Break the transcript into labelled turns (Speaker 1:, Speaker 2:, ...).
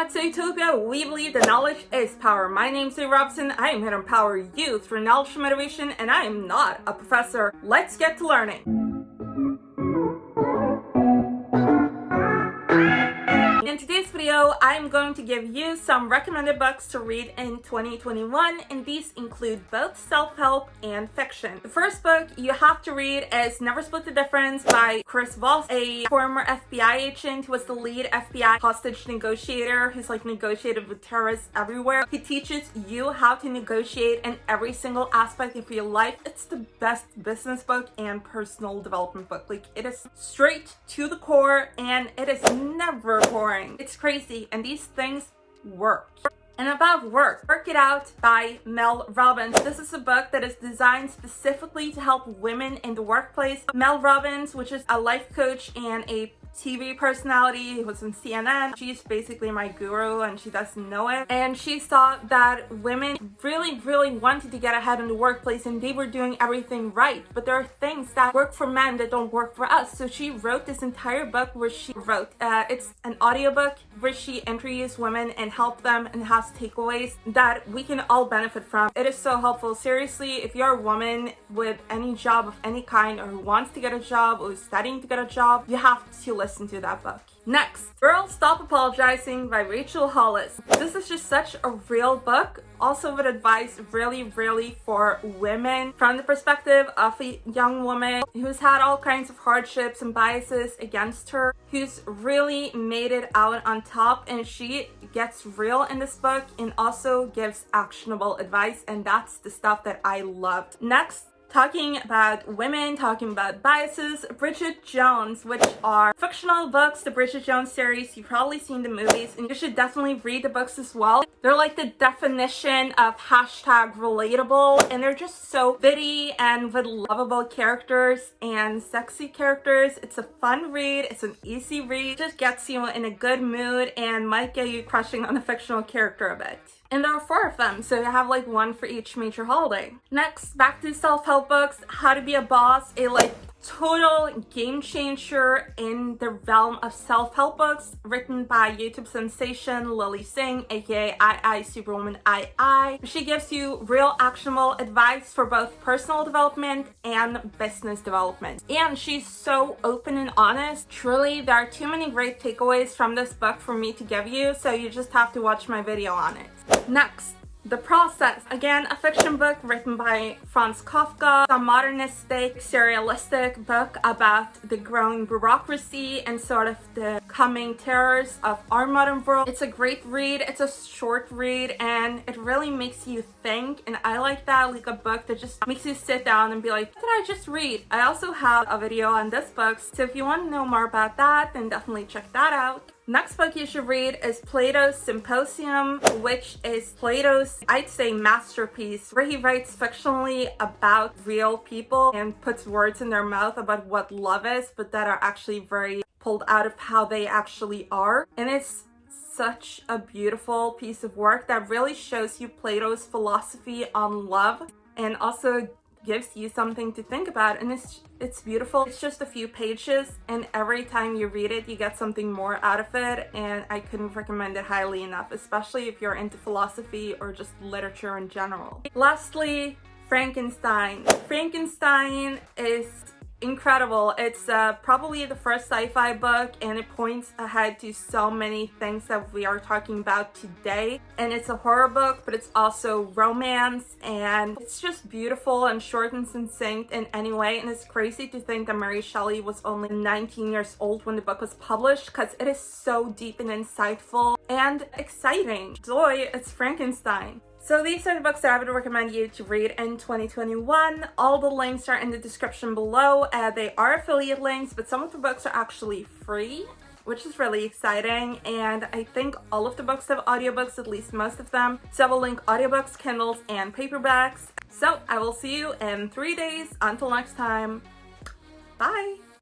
Speaker 1: At Zoëthopia, we believe that knowledge is power. My name's Mary Robinson. I am here to empower you through knowledge and motivation, and I am not a professor. Let's get to learning. In today's video, I'm going to give you some recommended books to read in 2021, and these include both self-help and fiction. The first book you have to read is Never Split the Difference by Chriss Voss, a former FBI agent who was the lead FBI hostage negotiator who's negotiated with terrorists everywhere. He teaches you how to negotiate in every single aspect of your life. It's the best business book and personal development book. It is straight to the core and it is never boring. It's crazy, and these things work. And about work, Work It Out by Mel Robbins. This is a book that is designed specifically to help women in the workplace. Mel Robbins, which is a life coach and a TV personality who was on CNN. She's basically my guru and she doesn't know it. And she saw that women really wanted to get ahead in the workplace and they were doing everything right. But there are things that work for men that don't work for us. So she wrote this entire book where it's an audiobook where she interviews women and helps them and has takeaways that we can all benefit from. It is so helpful. Seriously, if you're a woman with any job of any kind or who wants to get a job or is studying to get a job, you have to listen to that book. Next, Girl, Stop Apologizing by Rachel Hollis. This is just such a real book, also with advice really for women from the perspective of a young woman who's had all kinds of hardships and biases against her, who's really made it out on top, and she gets real in this book and also gives actionable advice, and that's the stuff that I loved. Next, talking about women, talking about biases, Bridget Jones, which are fictional books, the Bridget Jones series. You've probably seen the movies and you should definitely read the books as well. They're like the definition of hashtag relatable, and they're just so witty and with lovable characters and sexy characters. It's a fun read, it's an easy read, it just gets you in a good mood and might get you crushing on a fictional character a bit. And there are 4 of them, so you have one for each major holiday. Next, back to self-help books, How to Be a Boss, a total game changer in the realm of self-help books, written by YouTube sensation Lilly Singh, aka II Superwoman II. She gives you real actionable advice for both personal development and business development. And she's so open and honest. Truly, there are too many great takeaways from this book for me to give you, so you just have to watch my video on it. Next, The Process. Again, a fiction book written by Franz Kafka, a modernistic, surrealistic book about the growing bureaucracy and sort of the coming terrors of our modern world. It's a great read, it's a short read, and it really makes you think, and I like that, a book that just makes you sit down and be like, what did I just read? I also have a video on this book, so if you want to know more about that, then definitely check that out. Next book you should read is Plato's Symposium, which is Plato's, I'd say, masterpiece, where he writes fictionally about real people and puts words in their mouth about what love is, but that are actually very pulled out of how they actually are. And it's such a beautiful piece of work that really shows you Plato's philosophy on love and also gives you something to think about, and it's beautiful. It's just a few pages, and every time you read it you get something more out of it, and I couldn't recommend it highly enough, especially if you're into philosophy or just literature in general. Lastly, Frankenstein. Frankenstein is incredible. It's probably the first sci-fi book, and it points ahead to so many things that we are talking about today. And it's a horror book, but it's also romance, and it's just beautiful and short and succinct in any way. And it's crazy to think that Mary Shelley was only 19 years old when the book was published, because it is so deep and insightful and exciting. Joy, it's Frankenstein. So these are the books that I would recommend you to read in 2021. All the links are in the description below. They are affiliate links, but some of the books are actually free, which is really exciting. And I think all of the books have audiobooks, at least most of them. So I will link audiobooks, Kindles, and paperbacks. So I will see you in 3 days. Until next time, bye!